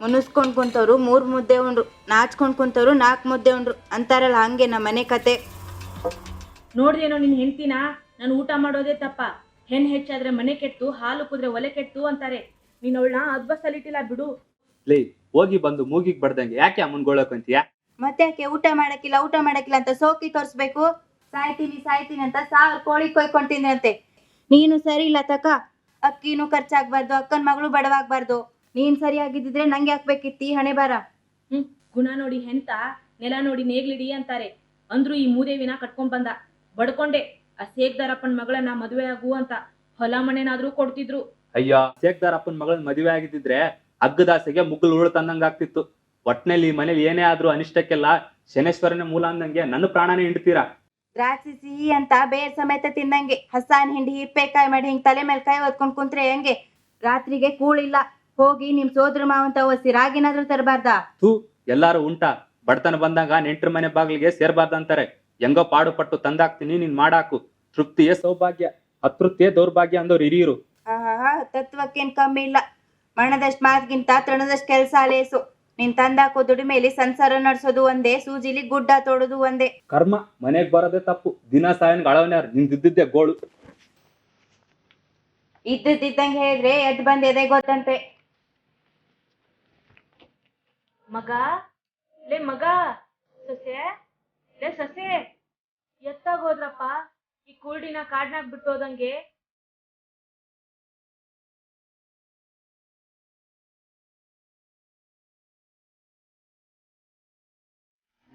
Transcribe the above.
ಮುನಿಸ್ಕೊಂಡು ಕುಂತವ್ರು 3 ಮುದ್ದೆ ಉಂಡ್ರು, ನಾಚ್ಕೊಂಡು ಕುಂತವ್ರು 4 ಮುದ್ದೆ ಉಂಡ್ರು ಅಂತಾರಲ್ಲ, ಹಂಗೆ ನಮ್ಮ ಮನೆ ಕತೆ. ನೋಡ್ದೇನೋ ನಿನ್ ಹೆಂಡ್ತಿನ, ನಾನು ಊಟ ಮಾಡೋದೇ ತಪ್ಪ. ಹೆಣ್ ಹೆಚ್ಚಾದ್ರೆ ಮನೆ ಕೆಟ್ಟು, ಹಾಲು ಕುದ್ರೆ ಒಲೆ ಕೆಟ್ಟು ಅಂತಾರೆ. ನೀನ್ ಅವಳನ್ನ ಅದ್ಬಸ್ಸಲ್ಲಿಟ್ಟಿಲ್ಲ ಬಿಡು. ಲೇ, ಹೋಗಿ ಬಂದು ಮೂಗಿಗೆ ಬಡ್ದಂಗೆ ಯಾಕೆ ಅಮ್ಮನ್ಗೊಳಕಂತೀಯ? ಮತ್ತೆ ಯಾಕೆ ಊಟ ಮಾಡಕ್ಕಿಲ್ಲ ಅಂತ ಸೋಕಿ ತೋರಿಸ್ಬೇಕು? ಸಾಯ್ತೀನಿ ಅಂತ 1000 ಕೋಳಿ ಕೊಯ್ಕೊಂತೀನಿ ಅಂತೆ. ನೀನು ಸರಿ ಇಲ್ಲ ತಕ. ಅಕ್ಕಿನೂ ಖರ್ಚಾಗ್ಬಾರ್ದು, ಅಕ್ಕನ ಮಗಳು ಬಡವಾಗ್ಬಾರ್ದು. ನೀನ್ ಸರಿಯಾಗಿದ್ದಿದ್ರೆ ನಂಗೆ ಹಾಕ್ಬೇಕಿತ್ತು ಈ ಹಣೆ ಬಾರ. ಗುಣ ನೋಡಿ ಹೆಂತ, ನೆಲ ನೋಡಿ ನೇಗ್ಲಿಡಿ ಅಂತಾರೆ. ಅಂದ್ರು ಈ ಮೂದೇವಿನ ಕಟ್ಕೊಂಡ್ ಬಂದ. ಬಡ್ಕೊಂಡೆ ಆ ಸೇಕ್ದಾರಪ್ಪನ ಮಗಳನ್ನ ಮದುವೆ ಆಗು ಅಂತ. ಹೊಲ ಮನೆನಾದ್ರೂ ಕೊಡ್ತಿದ್ರು. ಅಯ್ಯ, ಶೇಖ್ದಾರಪ್ಪನ ಮಗಳನ್ನ ಮದುವೆ ಆಗಿದ್ದಿದ್ರೆ ಅಗ್ಗದಾಸೆಗೆ ಮುಗ್ಗಲು ಉಳು ತಂದಂಗ ಆಗ್ತಿತ್ತು. ಒಟ್ನಲ್ಲಿ ಈ ಮನೇಲಿ ಏನೇ ಆದ್ರೂ ಅನಿಷ್ಟಕ್ಕೆಲ್ಲ ಶನೇಶ್ವರನೇ ಮೂಲ ಅಂದಂಗೆ ನನ್ನ ಪ್ರಾಣನೇ ಹಿಂಡ್ತೀರಾ. ದ್ರಾಕ್ಷಿ ಸಿಹಿ ಅಂತ ಬೇರ್ ಸಮೇತ ತಿಂದಂಗೆ ಹಸಾನ್ ಹಿಂಡಿ ಹಿಪ್ಪೆಕಾಯಿ ಮಾಡಿ ಹಿಂಗ್ ತಲೆ ಮೇಲೆ ಕೈ ಹೊತ್ಕೊಂಡ್ ಕುಂತ್ರೆ ಹೆಂಗೆ? ರಾತ್ರಿಗೆ ಕೂಳಿಲ್ಲ, ಹೋಗಿ ನಿಮ್ ಸೋದ್ರ ಮಾವಂತ ಒಸಿ ರಾಗಿನಾದ್ರೂ ತರಬಾರ್ದಾ? ಎಲ್ಲಾರು ಉಂಟಾ? ಬಡತನ ಬಂದಾಗ ನೆಂಟ್ರ ಮನೆ ಬಾಗಿಲಿಗೆ ಸೇರ್ಬಾರ್ದಂತಾರೆ. ಹೆಂಗೋ ಪಾಡು ಪಟ್ಟು ತಂದಾಕ್ತೀನಿ, ನೀನ್ ಮಾಡಾಕು. ತೃಪ್ತಿಯೇ ಸೌಭಾಗ್ಯ, ಅತೃಪ್ತಿಯೇ ದೌರ್ಭಾಗ್ಯ ಅಂದವ್ರು ಹಿರಿಯರು. ತತ್ವಕ್ಕೇನ್ ಕಮ್ಮಿ ಇಲ್ಲ. ಮಣದಷ್ಟ್ ಮಾತ್ಗಿಂತ ತೃಣದಷ್ಟ್ ಕೆಲ್ಸ ಲೇಸು. ನೀನ್ ತಂದಾಕೋ ದುಡಿಮೇಲಿ ಸಂಸಾರ ನಡ್ಸೋದು ಒಂದೇ, ಸೂಜಿಲಿ ಗುಡ್ಡ ತೋಡೋದು ಒಂದೇ. ಕರ್ಮ, ಮನೆಗ್ ಬರೋದೇ ತಪ್ಪು. ದಿನ ಸಾಯನ್ಗೆ ಅಳವನ್ಯಾರ ನಿಂದಿದ್ದೆ ಗೋಳು. ಇದ್ದಂಗೆ ಹೇಳಿದ್ರೆ ಎದ್ ಬಂದ್ ಎದೆ ಗೊತ್ತಂತೆ. ಮಗ, ಲೇ ಮಗ, ಸೊಸೆ, ಲೇ ಸೊಸೆ, ಎತ್ತಾಗೋದ್ರಪ್ಪ ಈ ಕುರುಡಿನ ಕಾಡ್ನಾಗ್ ಬಿಟ್ಟೋದಂಗೆ.